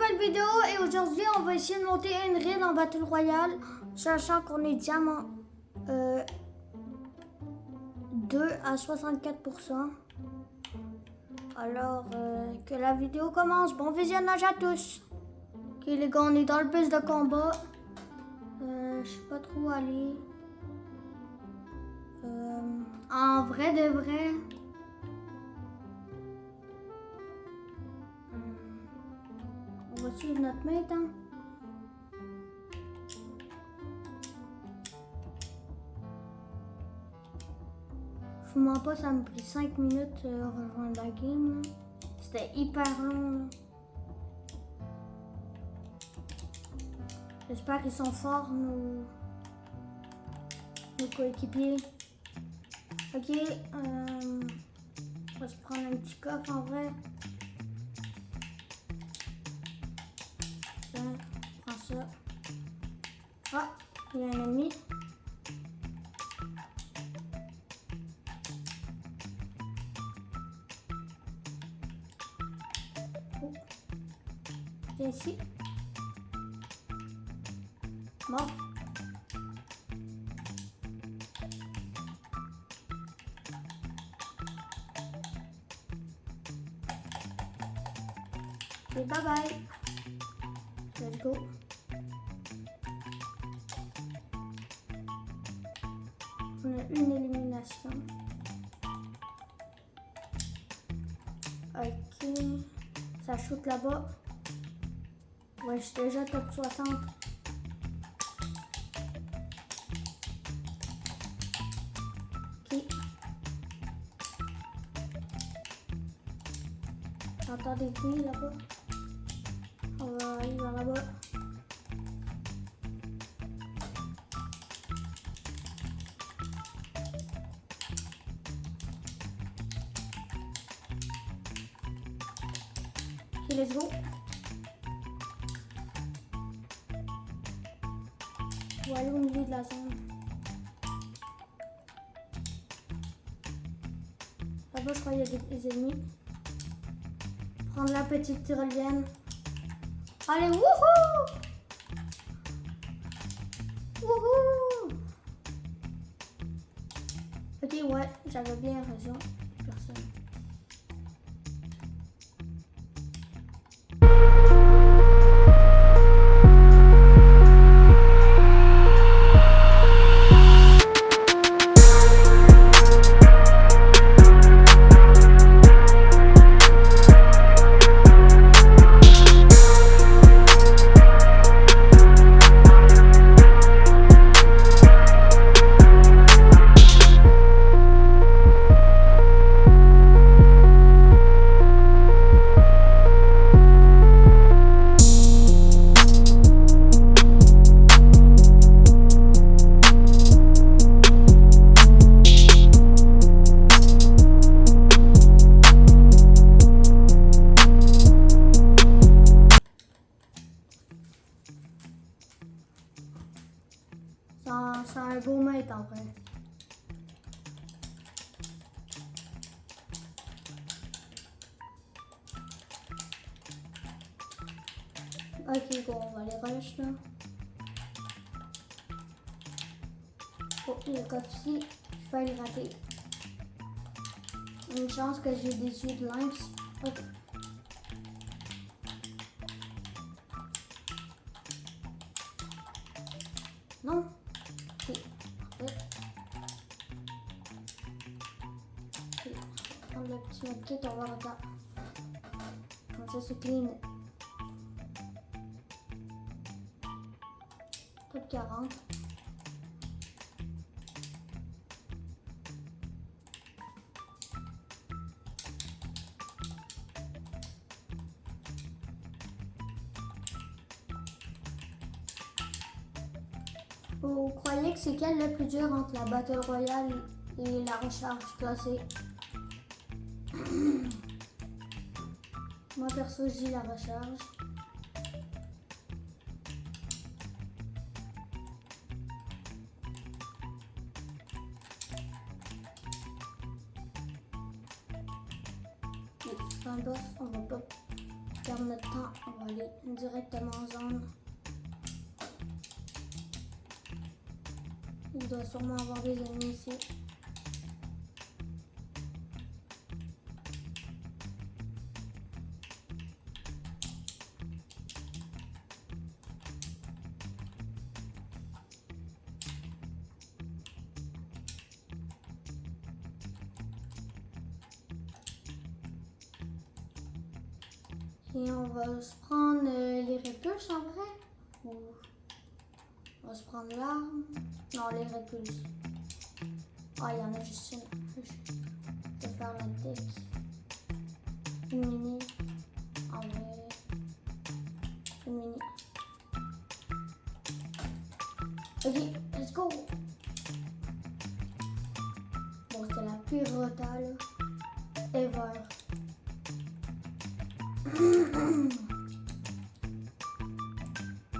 nouvelle vidéo et aujourd'hui on va essayer de monter une raid en Battle Royale, sachant qu'on est diamant 2 à 64%. Alors que la vidéo commence, bon visionnage à tous. Ok les gars, on est dans le bus de combat. Je sais pas trop où aller. En vrai de vrai. On va suivre notre mate, hein. Je vous mens pas, ça m'a pris 5 minutes rejoindre la game. C'était hyper long. Là. J'espère qu'ils sont forts, nos coéquipiers. Ok, on va se prendre un petit coffre en vrai. Tiens, prends ça. Ah, il y a un ennemi. Oh. Viens ici. Mort. Et bye bye. Let's go. On a une élimination. Ok. Ça shoot là-bas. Ouais, je suis déjà top 60. Ok. J'entends des bruits là-bas. On va aller vers là-bas. Ok, let's go. On va aller au milieu de la zone. Là-bas, je crois qu'il y a des ennemis. Prendre la petite tyrolienne. Allez, wouhou! Wouhou! Ok, ouais, j'avais bien raison. Personne. C'est un beau mate en vrai. Ok, bon, on va les rush là. Oh, le coffre-ci, je vais le rater. Une chance que j'ai des yeux de lynx. Hop. Non. Ok, parfait. Ok, on va prendre le petit medkit, on va regarder. Comme ça, c'est clean. Top 40. Vous croyez que c'est quel le plus dur entre la Battle Royale et la recharge classée? Moi perso je dis la recharge. C'est un boss, on va pas perdre notre temps. On va aller directement en zone. Il doit sûrement avoir des ennemis ici. Et on va se prendre les répulses en vrai. Ou on va se prendre l'arme. Non, les répulses. Ah, il y en a juste une. Je vais faire la deck. Une mini. Ah ouais. Une mini. Ok, let's go. Bon, c'était la pire rota là. Ever.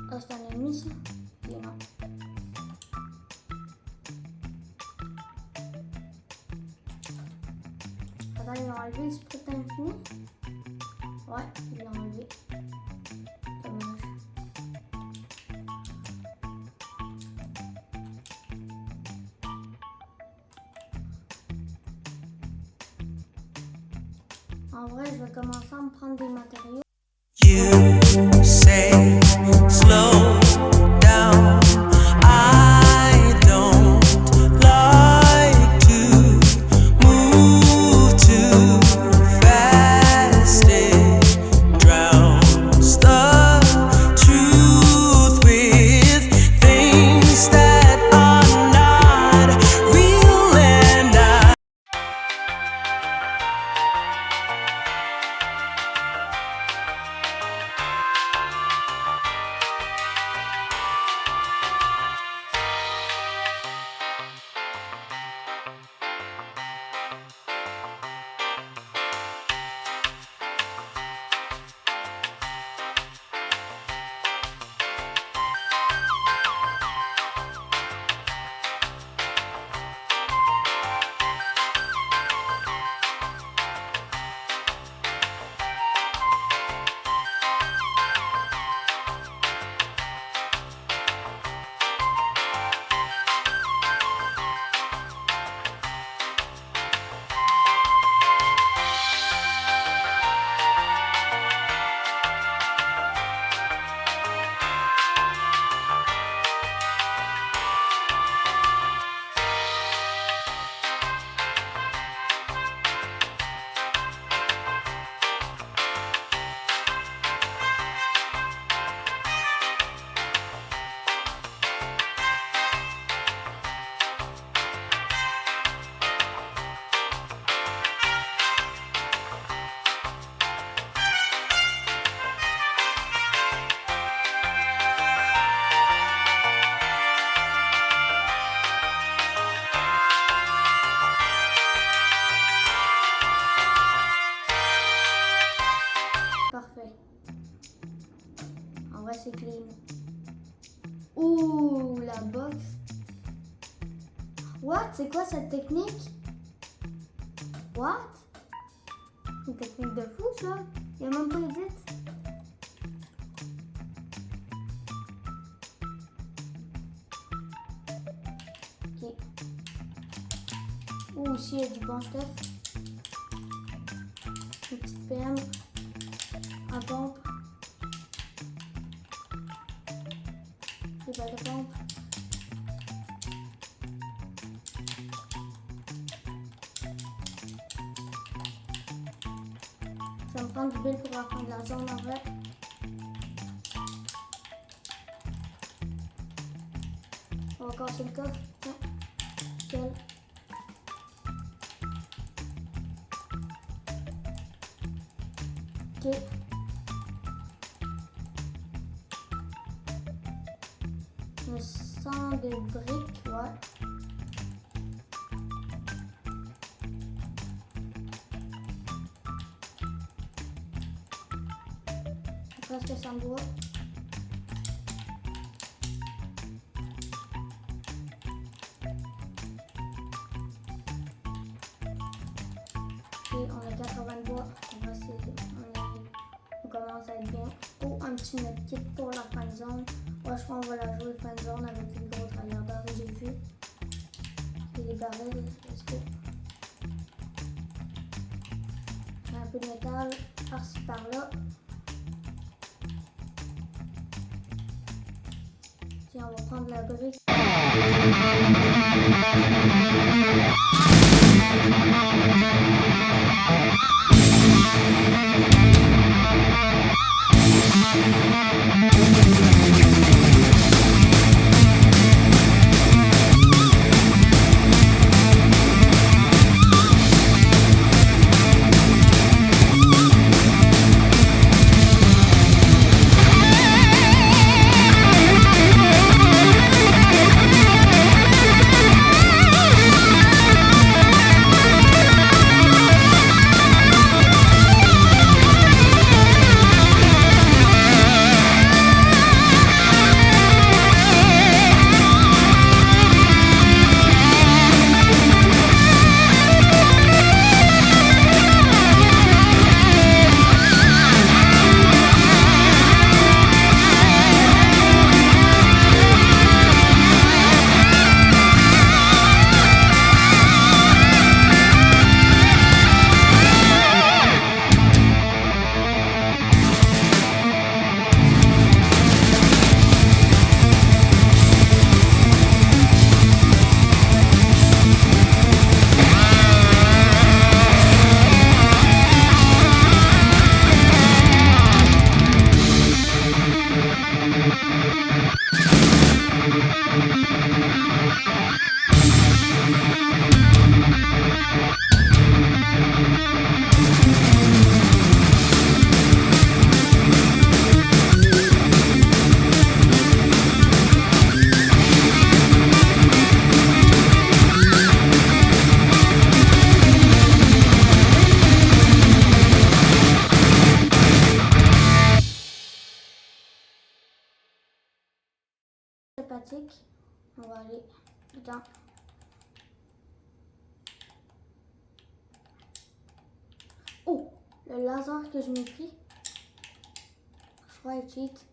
Ah, c'est un ennemi ça? Et non. Attends, ils ont enlevé le sprint infini? Ouais, ils l'ont enlevé. Dommage. En vrai, je vais commencer à me prendre des matériaux. You say slow down. I don't like to move too fast. It drowns the truth with things that are not real, and I Parfait. En vrai, c'est clean. Ouh, la boxe. What? C'est quoi cette technique? What? Une technique de fou, ça. Il n'y a même pas edit. Ok. Ouh, ici, il y a du bon stuff. Une petite PM. Un pompe. Des balles de pompe. Ça me prend du build pour la fin de la zone en vrai. On va casser le coffre. Tiens. Nickel. Ok. Me sens des briques, ouais. Presque sans bois. Ok, on a 80 bois. On commence à voici notre kit pour la fin de zone. Moi, je crois qu'on va la jouer fin de zone avec les gros tryharders que j'ai vu. Et les barils, let's go. J'ai un peu de métal par-ci par-là. Tiens, on va prendre la brique. Sympathique. On va aller dedans. Oh, le laser que je m'ai pris. Je crois être cheat.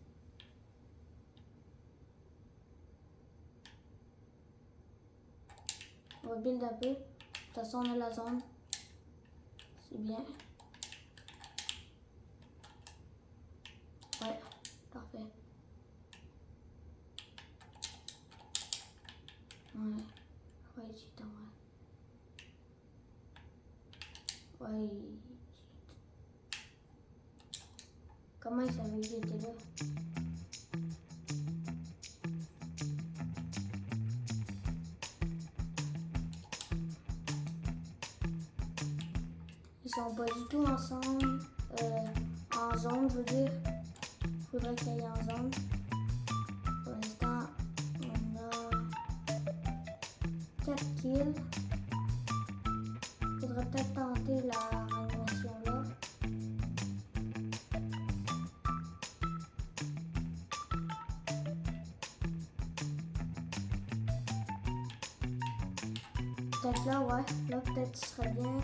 On va build un peu. De toute façon, on a la zone. C'est bien. Ouais, parfait. Ouais, cheat en vrai. Ouais, cheat. Comment il savait que j'étais là? Ils sont pas du tout ensemble. En zone, je veux dire. Faudrait qu'ils aillent en zone. Pour l'instant, on a 4 kills. Faudrait peut-être tenter la animation là. Peut-être là, ouais. Là, peut-être ce serait bien.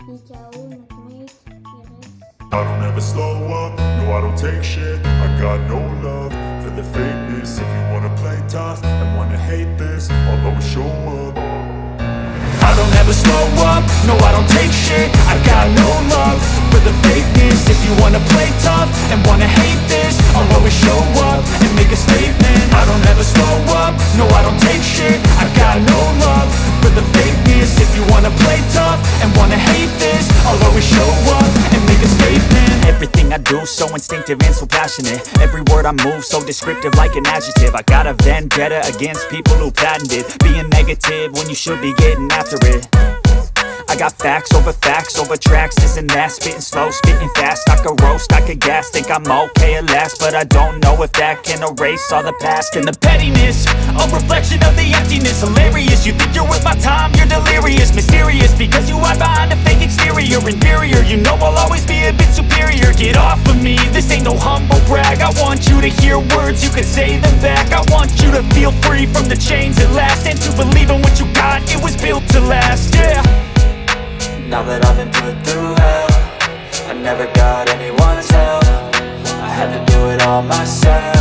Il est KO, notre mate, il reste. I don't ever slow up, no I don't take shit. I got no love for the fakeness. If you wanna play tough and wanna hate this, I'll always show up. I don't ever slow up, no I don't take shit. I got no love for the fakeness. If you wanna play tough and wanna hate this, I'll always show up and make a statement. I don't ever slow up, no I don't take shit. I got no love for the fakeness. If you wanna play tough and wanna hate this, I'll always show up and make a statement. Everything I do so instinctive and so passionate. Every word I move so descriptive like an adjective. I got a vendetta against people who patented being negative when you should be getting after it. I got facts over tracks, this and that. Spitting slow, spitting fast, I could roast, I could gas. Think I'm okay at last, but I don't know if that can erase all the past. And the pettiness, a reflection of the emptiness. Hilarious, you think you're worth my time, you're delirious. Mysterious, because you hide behind a fake exterior. Inferior, you know I'll always be a bit superior. Get off of me, this ain't no humble brag. I want you to hear words, you can say them back. I want you to feel free from the chains at last, and to believe in what you got, it was built to last, yeah. Now that I've been put through hell, I never got anyone's help. I had to do it all myself.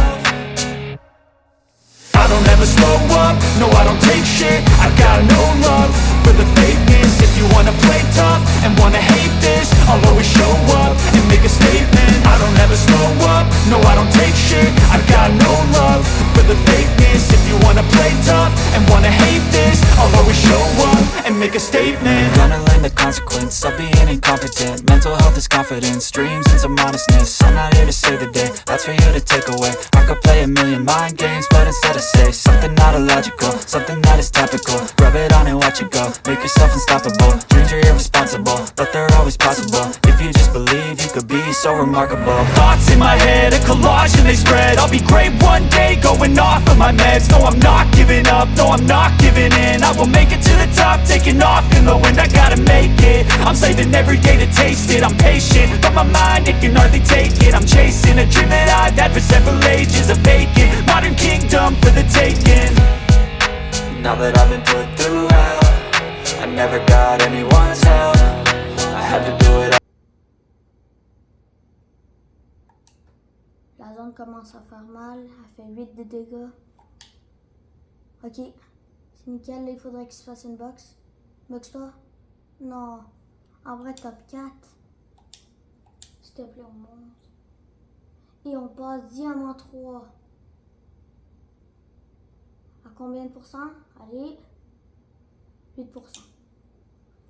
I don't ever slow up, no I don't take shit. I got no love for the fakeness. If you wanna play tough and wanna hate this, I'll always show up and make a statement. I don't ever slow up, no I don't take shit. I got no love for the fakeness. If you wanna play tough and wanna hate this, I'll always show up and make a statement. Gonna learn the consequence of being incompetent. Mental health is confidence, dreams and some modestness. I'm not here to save the day, that's for you to take away. I could play a million mind games, but instead I say something not illogical, something that is topical. Rub it on and watch it go, make yourself unstoppable. Dreams are irresponsible, but they're always possible. If you just believe, you could be so remarkable. Thoughts in my head, a collage and they spread. I'll be great one day, going off of my meds. No, I'm not giving up, no, I'm not giving in. I will make it to the top, taking off in the wind. I gotta make it, I'm saving every day to taste it. I'm patient, but my mind, it can hardly take it. I'm chasing a dream that I've had for several ages. A vacant, modern kingdom for the taking. Now that I've been put through hell, I never got anyone's help. I had to do it. La zone commence à faire mal, elle fait 8 de dégâts. Ok, c'est nickel, là il faudrait qu'il se fasse une box. Box-toi. Non, en vrai top 4. S'il te plaît, on monte. Et on passe diamant 3. À combien de pourcents? Allez, 8%.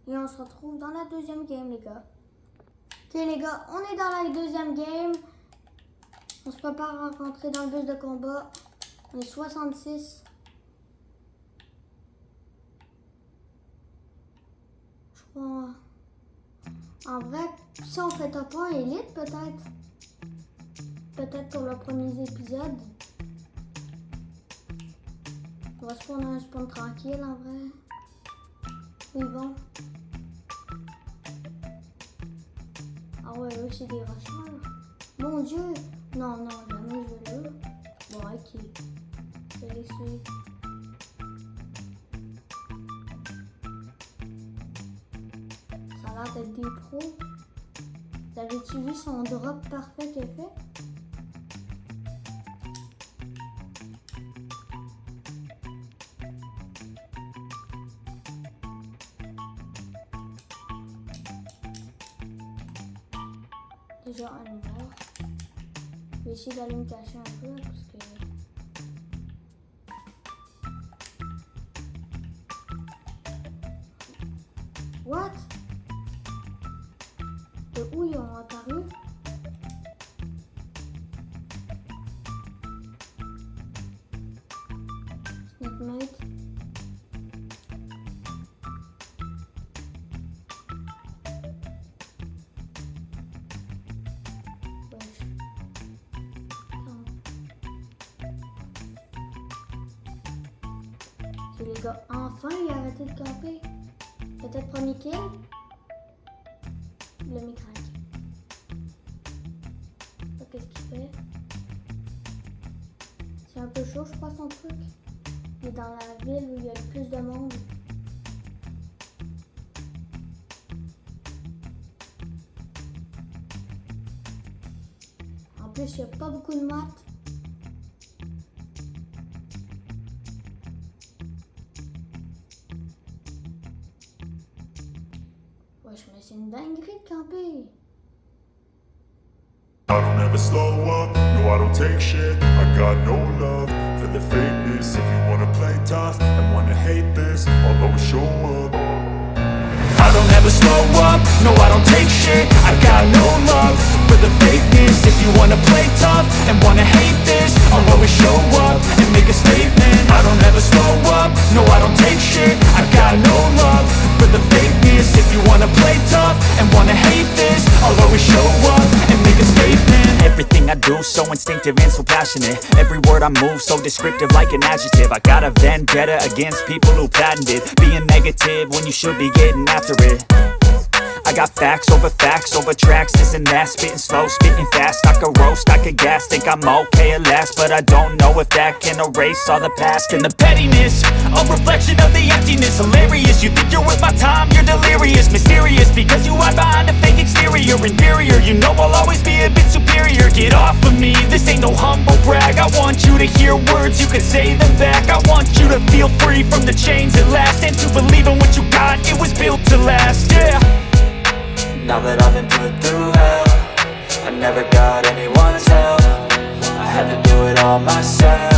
Et on se retrouve dans la deuxième game, les gars. Ok, les gars, on est dans la deuxième game. On se prépare à rentrer dans le bus de combat. On est 66. Je crois... En vrai, si on fait top 1 élite, peut-être. Peut-être pour le premier épisode. On va se prendre un spawn tranquille, en vrai. Où ils vont? Ah ouais, eux, c'est des rushers. Mon Dieu! Non, non, jamais je veux là. Bon, ok. Je vais les suivre. Ça a l'air d'être des pros. Vous avez-tu vu son drop parfait qu'il a fait? Déjà un mort. Je vais essayer d'aller me cacher un peu parce que... What? De où ils ont apparu? Snakemate. Les gars, enfin il a arrêté de camper. Peut-être premier kill. Le micrac. Qu'est-ce qu'il fait? C'est un peu chaud, je crois, son truc. Il est dans la ville où il y a le plus de monde. En plus, il n'y a pas beaucoup de maths. Mais c'est une dinguerie de camper. I don't ever slow up, no I don't take shit. I got no love for the fakeness. If you wanna play tough and wanna hate this, I'll always show up. I don't ever slow up, no I don't take shit. I got no love for the fakeness. If you wanna play tough and wanna hate this, I'll always show up and make a statement. I don't ever slow up, no I don't take shit. I got no love for the fakeness. If you wanna play tough and wanna hate this, I'll always show up and make a statement. Everything I do so instinctive and so passionate. Every word I move so descriptive like an adjective. I got a vendetta against people who patented being negative when you should be getting after it. I got facts over tracks, isn't that? Spitting slow, spitting fast, I could roast, I could gas. Think I'm okay at last, but I don't know if that can erase all the past. And the pettiness, a reflection of the emptiness. Hilarious, you think you're worth my time, you're delirious. Mysterious, because you hide behind a fake exterior. Inferior, you know I'll always be a bit superior. Get off of me, this ain't no humble brag. I want you to hear words, you can say them back. I want you to feel free from the chains at last, and to believe in what you got, it was built to last, yeah. Now that I've been put through hell, I never got anyone's help, I had to do it all myself.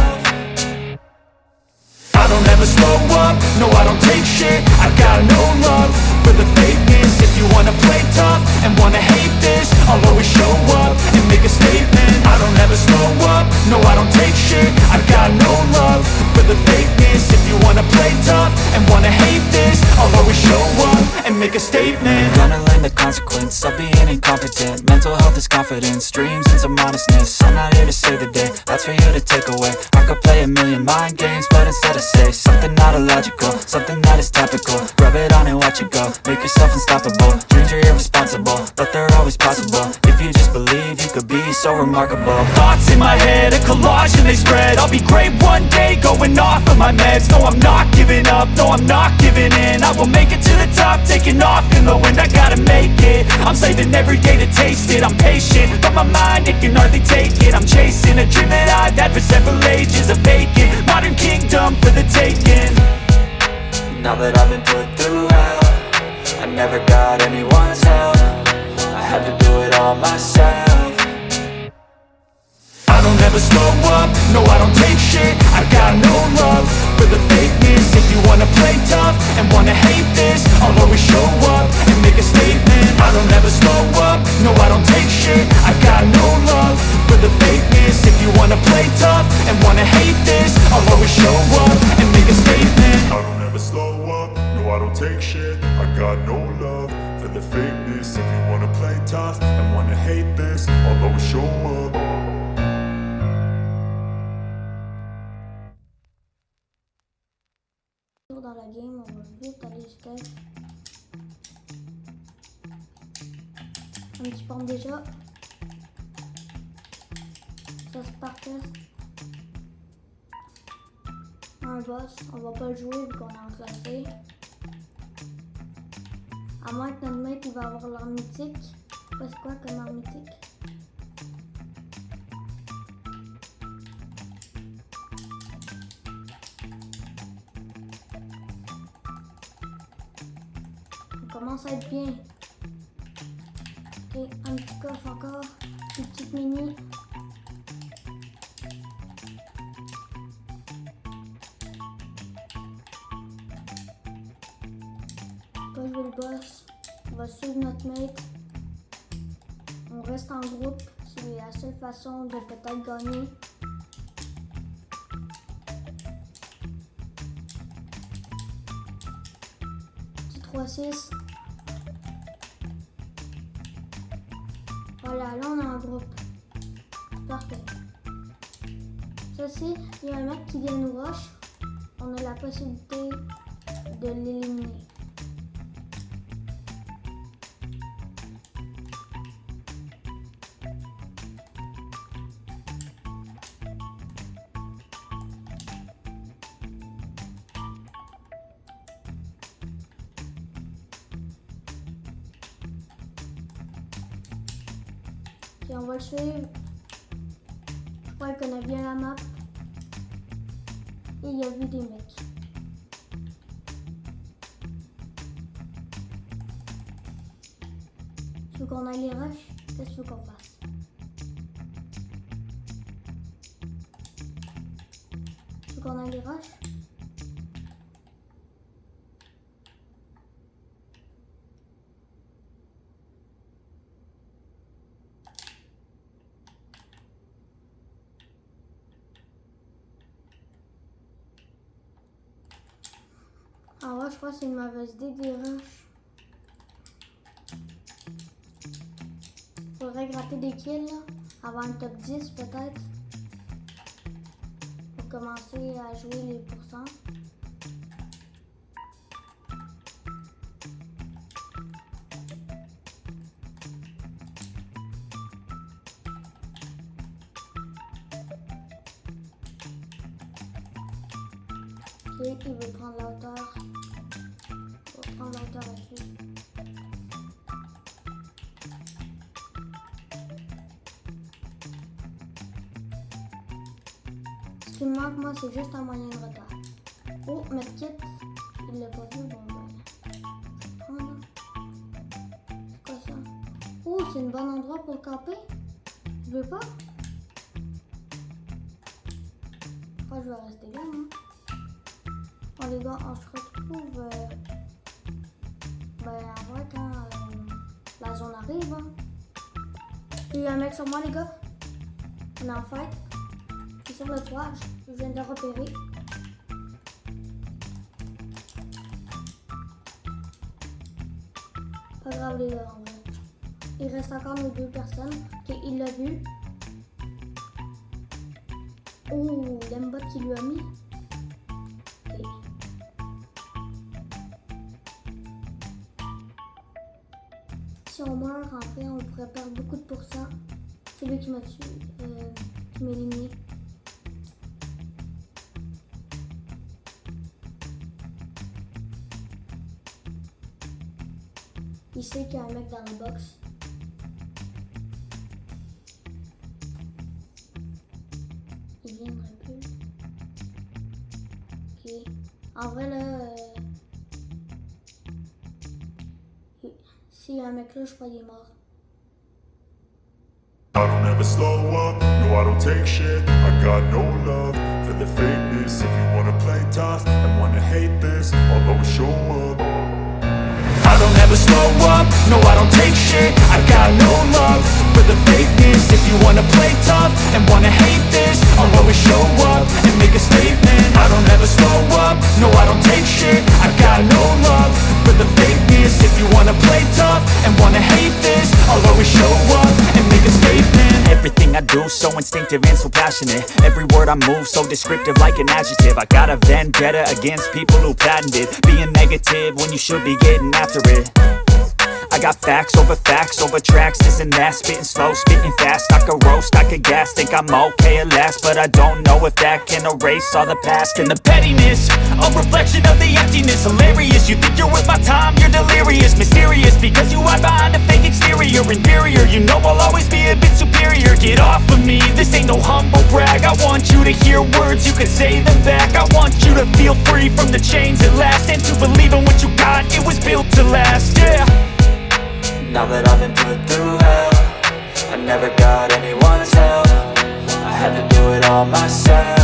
I don't ever slow up, no I don't take shit. I got no love for the fakeness. If you wanna play tough and wanna hate this, I'll always show up and make a statement. I don't ever slow up, no I don't take shit. I got no love for the fakeness. If you wanna play tough and wanna hate this, I'll always show up and make a statement. Gonna learn the consequence of being incompetent. Mental health is confidence, dreams and some honestness. I'm not here to save the day, that's for you to take away. I could play a million mind games, but instead I say something not illogical, something that is topical. Rub it on and watch it go, make yourself unstoppable. Dreams are irresponsible, but they're always possible. If you just believe, you could be so remarkable. Thoughts in my head, a collage and they spread. I'll be great one day, going off of my meds. No, I'm not giving up, no, I'm not giving in. I will make it to the top, taking off in the wind. I gotta make it, I'm saving every day to taste it. I'm patient, but my mind, it can hardly take it. I'm chasing a dream that I've had for several ages. A vacant, modern kingdom for the taking. Now that I've been put through hell, I never got anyone's help, I had to do it all myself. I don't ever slow up, no I don't take shit. I got no love for the fakeness. If you wanna play tough and wanna hate this, I'll always show up and make a statement. I don't ever slow up, no I don't take shit. I got no love for the fakeness. If you wanna play tough and wanna hate this, I'll always show up and make a statement. I don't ever slow up, no I don't take shit. I got no love for the fakeness. If you wanna play tough and wanna hate this, I'll always show up. Dans la game, on va vite aller jusqu'à un petit pompe déjà. Ça c'est parfait. Un boss, on va pas le jouer vu qu'on est en classé. À moins que notre mec il va avoir l'arme mythique. Je sais pas c'est quoi comme arme mythique. On commence à être bien. Ok, un petit coffre encore. Une petite mini. Pas jouer le boss. On va suivre notre mate. On reste en groupe. C'est la seule façon de peut-être gagner. Petit 3-6. Voilà, là on est en groupe. Parfait. Ça c'est, il y a un mec qui vient nous rush. On a la possibilité de l'éliminer. Et on va le suivre. Je crois qu'il connaît bien la map. Et il a vu des mecs. Tu veux qu'on aille les rush? Qu'est-ce que tu veux qu'on fasse? Tu veux qu'on aille les rush? Ah ouais, je crois que c'est une mauvaise idée des rushs. Faudrait gratter des kills là, avant le top 10 peut-être. Pour commencer à jouer les pourcents. Ok, il veut prendre la hauteur. Il va prendre la hauteur avec lui. Ce qui me manque, moi, c'est juste un moyen de retard. Oh, medkit, il l'a pas vu, bon, ben, je vais prendre. C'est quoi ça? Oh, c'est un bon endroit pour camper. Je veux pas? Enfin, je vais rester là, moi. Bon, les gars, on se retrouve, ben, en vrai, quand la zone arrive, hein. Il y a un mec sur moi, les gars. On est en fait. Je suis sur le toit, je viens de le repérer. Pas grave, les gars, en vrai. Il reste encore nos deux personnes. Ok, il l'a vu. Oh, l'aimbot qu'il lui a mis. Ok. Si on meurt, en fait, on pourrait perdre beaucoup de pourcents. C'est lui qui m'a tué, qui m'a éliminé. Il sait qu'il y a un mec dans la box. Il vient de reculer. Ok. En vrai, là, s'il y a un mec là, je crois qu'il est mort. I don't ever slow up, no I don't take shit. I got no love for the fakeness. If you wanna play tough and wanna hate this, I'll always show up. I don't ever slow up, no I don't take shit. I got no love for the fakeness. If you wanna play tough and wanna hate this, I'll always show up and make a statement. I don't ever slow up, no I don't take shit. I got no love for the fakeness. If you wanna play tough and wanna hate this, I'll always show up and make a statement. Everything I do so instinctive and so passionate. Every word I move so descriptive like an adjective. I got a vendetta against people who patented being negative when you should be getting after it. I got facts over tracks, this and that. Spitting slow, spitting fast. I could roast, I could gas. Think I'm okay at last, but I don't know if that can erase all the past. And the pettiness, a reflection of the emptiness. Hilarious, you think you're worth my time, you're delirious. Mysterious, because you hide behind a fake exterior. Inferior, you know I'll always be a bit superior. Get off of me, this ain't no humble brag. I want you to hear words, you can say them back. I want you to feel free from the chains at last, and to believe in what you got, it was built to last, yeah. Now that I've been put through hell, I never got anyone's help. I had to do it all myself.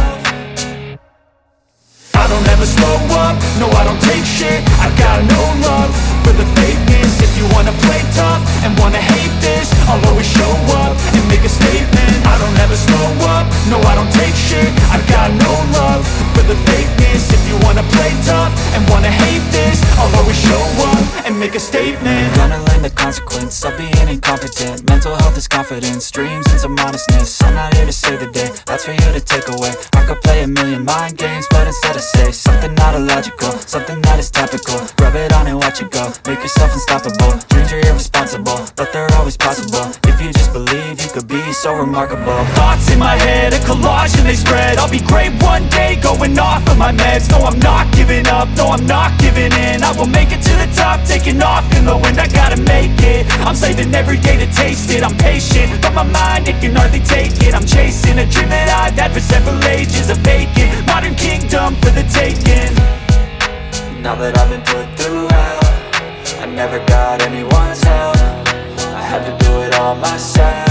I don't ever slow up, no I don't take shit. I got no love for the fakeness. If you wanna play tough and wanna hate this, I'll always show up and make a statement. I don't ever slow up, no I don't take shit. I got no love for the fakeness. If you wanna play tough and wanna hate this, I'll always show up and make a statement. Gonna learn the consequence of being incompetent. Mental health is confidence, dreams and some modestness. I'm not here to save the day, that's for you to take away. I could play a million mind games, but instead I say something not illogical, something that is topical. Rub it on and watch it go, make yourself unstoppable. Dreams are irresponsible, but they're always possible. If you just believe, you could be so remarkable. Thoughts in my head, a collage and they spread. I'll be great one day, going off of my meds. No, I'm not giving up, no, I'm not giving in. I will make it to the top, taking off in the wind. I gotta make it, I'm saving every day to taste it. I'm patient, but my mind, it can hardly take it. I'm chasing a dream that I've had for several ages. A vacant, modern kingdom for the taking. Now that I've been put through hell, I never got anyone's help. I had to do it all myself.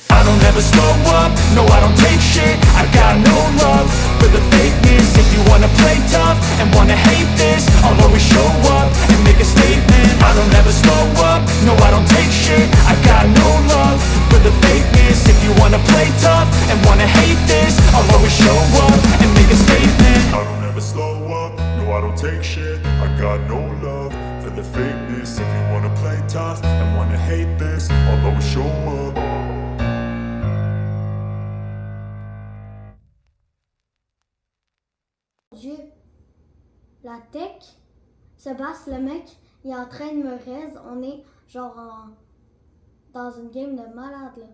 I don't ever slow up, no I don't take shit. I got no love for the fakeness. If you wanna play tough and wanna hate this, I'll always show up and make a statement. I don't ever slow up, no I don't take shit. I got no love for the fakeness. If you wanna play tough and wanna hate this, I'll always show up and make a statement. I don't ever slow up, no I don't take shit. I got no love for the fakeness. If you wanna play tough and wanna hate this, I'll always show up. Dieu, la tech, Sébastien, le mec, il est en train de me raise. On est genre dans une game de malade là.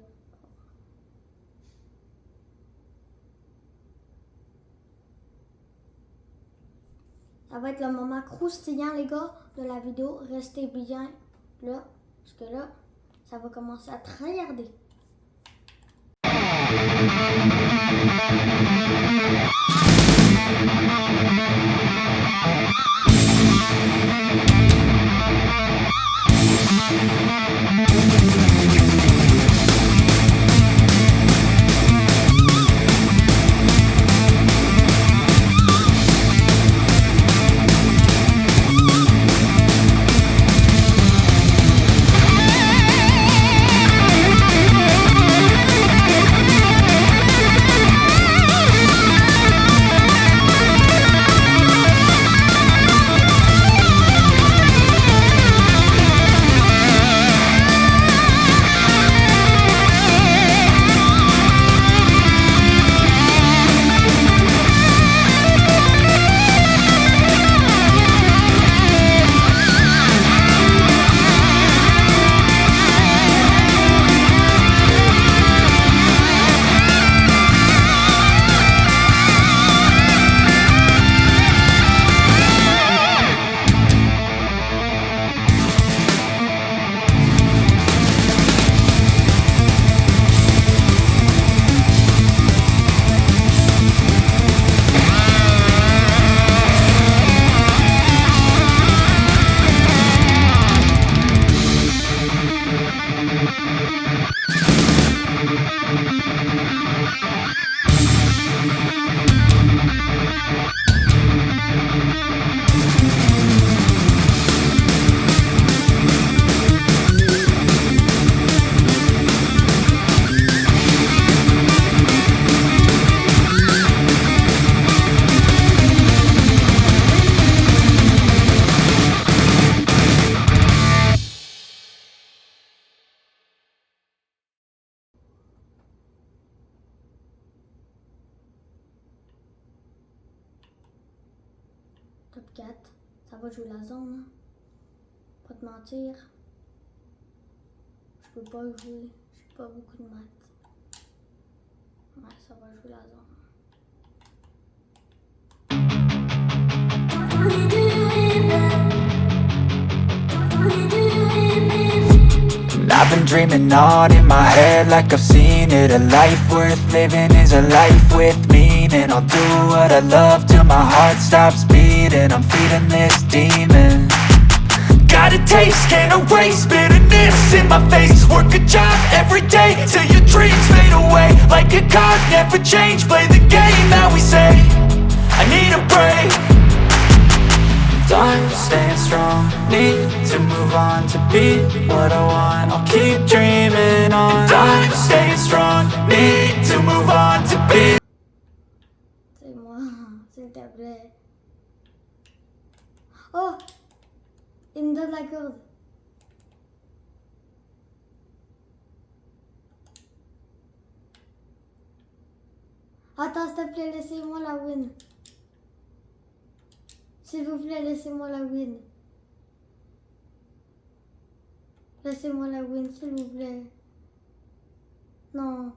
Ça va être le moment croustillant, les gars, de la vidéo. Restez bien là, parce que là, ça va commencer à tryharder. Top 4, ça va jouer la zone, hein. Pas te mentir. Je peux pas jouer, j'ai pas beaucoup de maths. Ouais, ça va jouer la zone. I've been dreaming on in my head like I've seen it. A life worth living is a life with meaning. I'll do what I love till my heart stops beating. I'm feeding this demon. Got a taste, can't erase bitterness in my face. Work a job every day till your dreams fade away. Like a card, never change, play the game that we say. I need a break. I'm staying strong, need to move on to be what I want. I'll keep dreaming on. I'm staying strong, need to move on to be. C'est moi, s'il te plaît. Oh! Il me donne la corde. Attends, s'il te plaît, laissez-moi la win. S'il vous plaît, laissez-moi la win. Laissez-moi la win, s'il vous plaît. Non.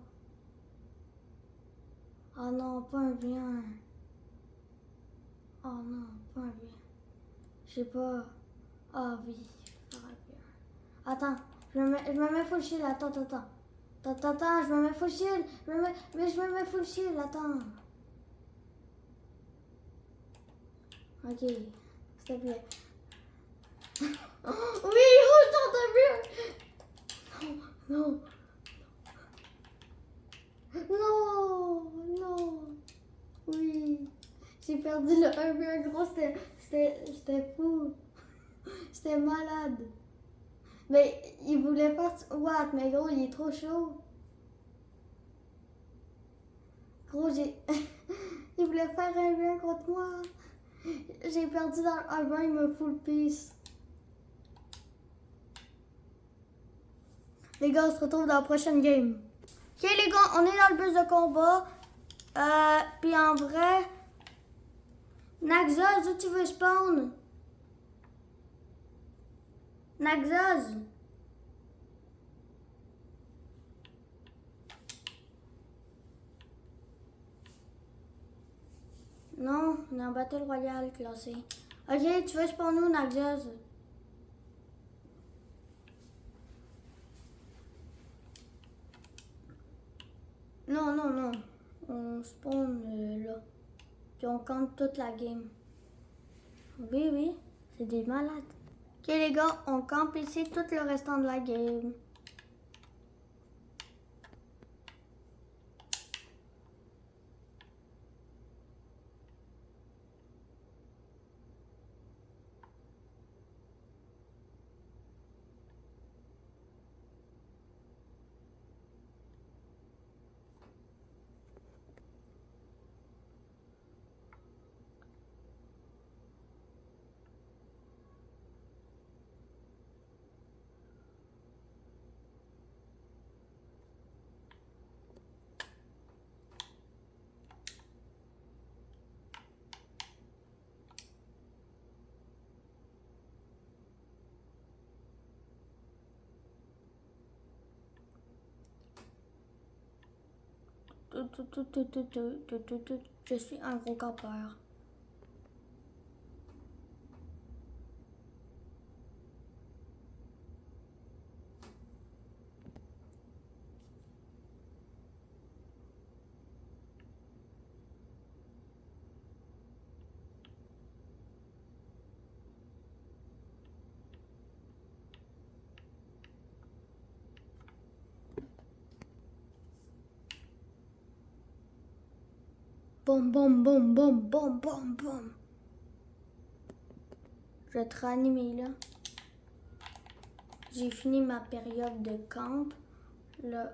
Oh non, pas un bien. Oh non, pas un bien. Je sais pas. Ah oui, ça va bien. Attends, je me mets full shield, attends. Attends, je me mets full shield. Je me mets full shield, attends. Ok, s'il te plaît. Oui, oh, je t'entends bien. Non. Oui. J'ai perdu le 1v1 gros, c'était fou. C'était malade. Mais il voulait faire what, mais gros, il est trop chaud. Gros, il voulait faire un 1v1 contre moi. J'ai perdu dans le 1v1, il me full piece. Les gars, on se retrouve dans la prochaine game. Ok les gars, on est dans le bus de combat. Puis en vrai, Naxos, où tu veux spawn? Naxos. Non, on est en Battle Royale classé. Ok, tu veux spawner où, Naxios? Non, non, non. On spawn là. Puis on compte toute la game. Oui, oui. C'est des malades. Ok, les gars, on campe ici tout le restant de la game. Je suis un gros campeur. Boum, boum, boum, boum, boum, boum, boum. Je vais te ranimer là. J'ai fini ma période de camp. Là,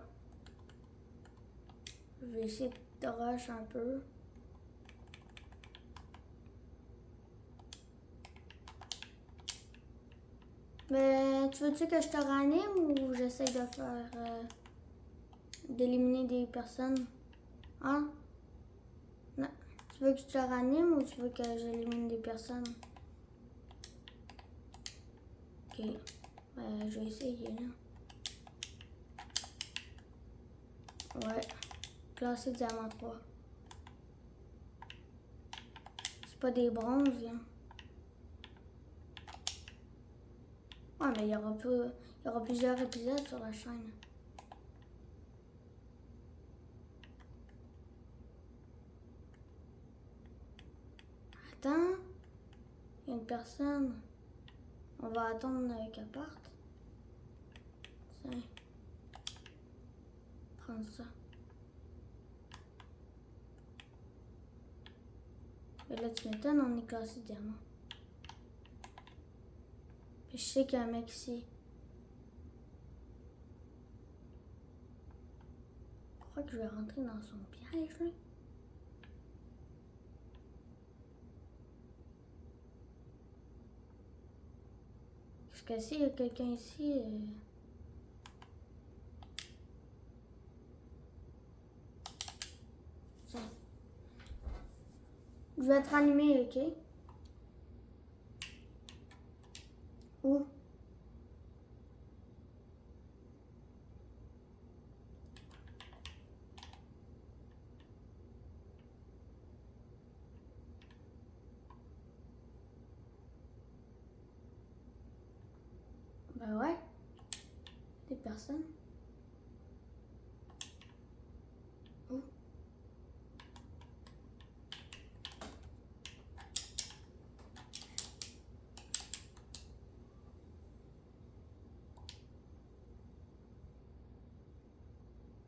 je vais essayer de rush un peu. Mais tu veux-tu que je te ranime ou j'essaie de faire... d'éliminer des personnes? Hein? Non. Tu veux que je te ranime ou tu veux que j'élimine des personnes? Ok. Je vais essayer là. Ouais. Classé diamant 3. C'est pas des bronzes là. Ouais, mais il y aura plusieurs épisodes sur la chaîne. Attends. Il y a une personne. On va attendre qu'elle parte. Tiens. Prends ça. Et là, tu m'étonnes, on est classé diamant. Puis je sais qu'il y a un mec ici. Je crois que je vais rentrer dans son piège, là. Parce que s'il y a quelqu'un ici... Tiens. Je vais être animé, ok? Où? Ben ouais. Des personnes. Où?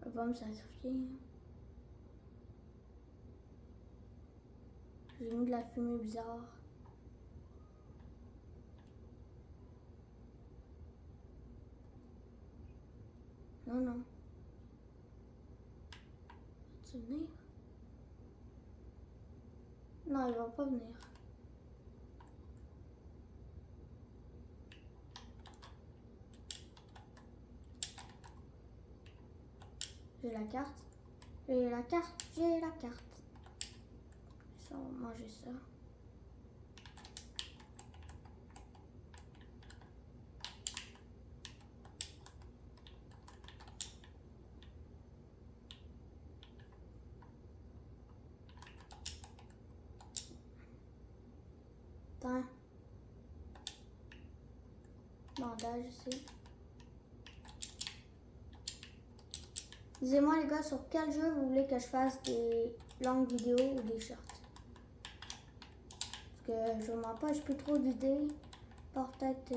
Elle va me sacrifier. J'ai mis de la fumée bizarre. Non, non. Vas-tu venir? Non, il va pas venir. J'ai la carte. J'ai la carte. J'ai la carte. Ça, on va manger ça. Attends. Bandage ici. Dis-moi les gars sur quel jeu vous voulez que je fasse des longues vidéos ou des shorts. Parce que je m'empêche plus trop d'idées. Peut-être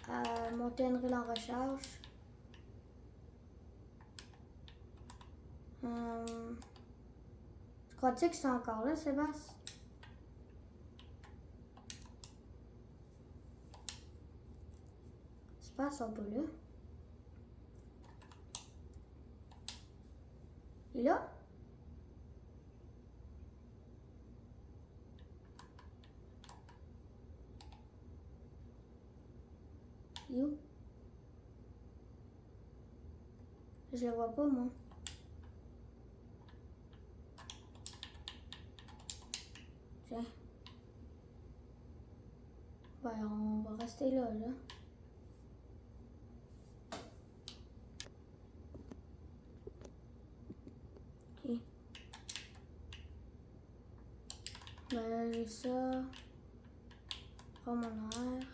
à monter une reel en recharge. Crois-tu que c'est encore là, Sébastien? C'est pas ça, pas là. Il est là? Il est où? Je le vois pas, moi. Tiens. Ouais, on va rester là. Ok. Ben, j'ai ça. Prends mon air.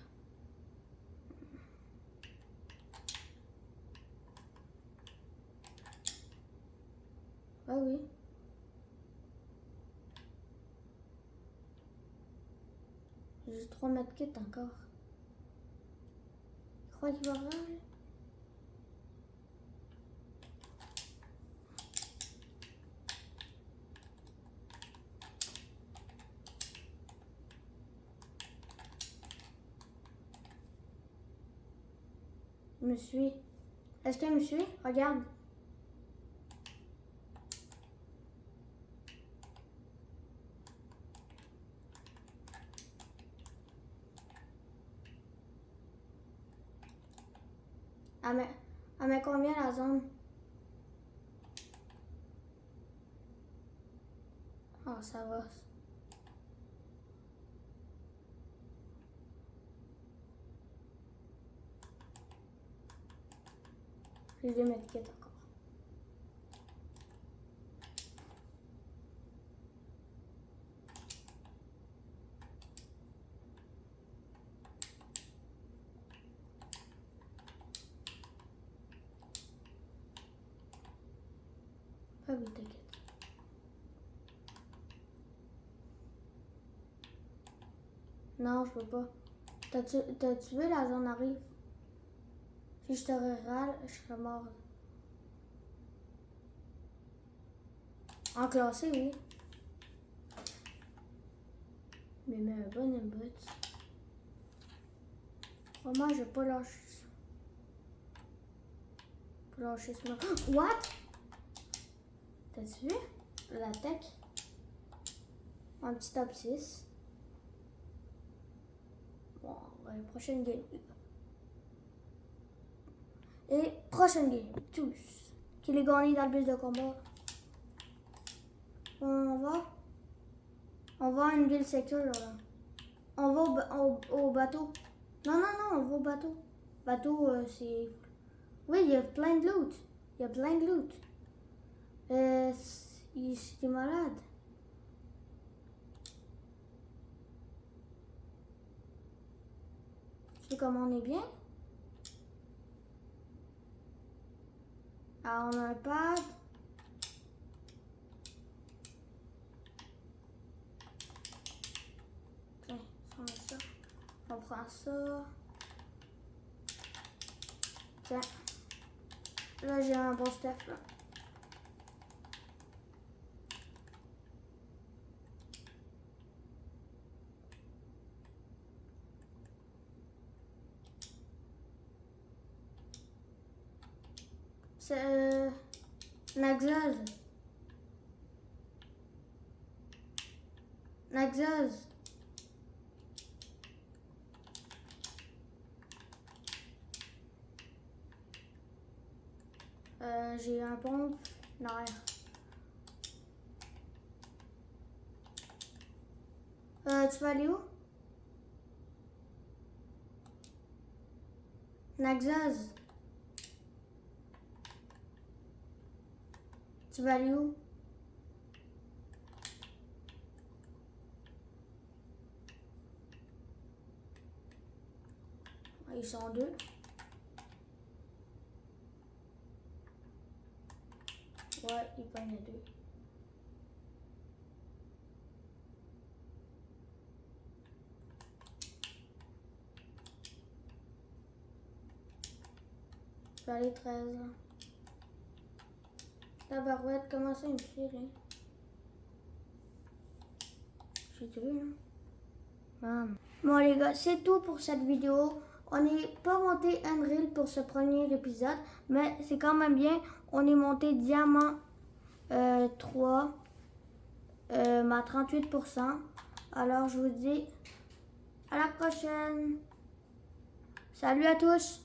Ah oui. J'ai 3 mètres kits encore. Je crois qu'il va voir. Il me suit. Est-ce qu'il me suit? Regarde. Elle met combien la zone? Oh, ça va. J'ai 2 mètres kits encore. Ah oui, t'inquiète. Non, je peux pas. T'as-tu vu la zone arrive? Si je te râle, je serais mort. En classé, oui. Mais un bon input. Vraiment, je vais pas lâcher ça. Pas lâcher ça. What? T'as-tu vu? La tech. Un petit top 6. Bon, ouais, prochaine game. Et prochaine game. Tous. Qui les gagne dans le bus de combat. On va à une ville secure là. On va au bateau. Non, on va au bateau. Bateau, c'est... Oui, il y a plein de loot. Il y a plein de loot. C'est malade. Tu sais comment on est bien? Ah, on a un pad. Tiens, on met ça. On prend ça. Tiens. Là, j'ai un bon stuff là. C'est Naxos. Naxos. J'ai un pompe d'air. Tu vas aller où? Naxos. Tu vas aller où? ils sont 2. Ouais, ils pognent 2. Je vais aller 13. Tabarouette, comment ça il me fait rien? J'ai tué, hein? Bon les gars, c'est tout pour cette vidéo. On n'est pas monté Unreal pour ce premier épisode, mais c'est quand même bien. On est monté Diamant 3 à 38%. Alors je vous dis à la prochaine. Salut à tous!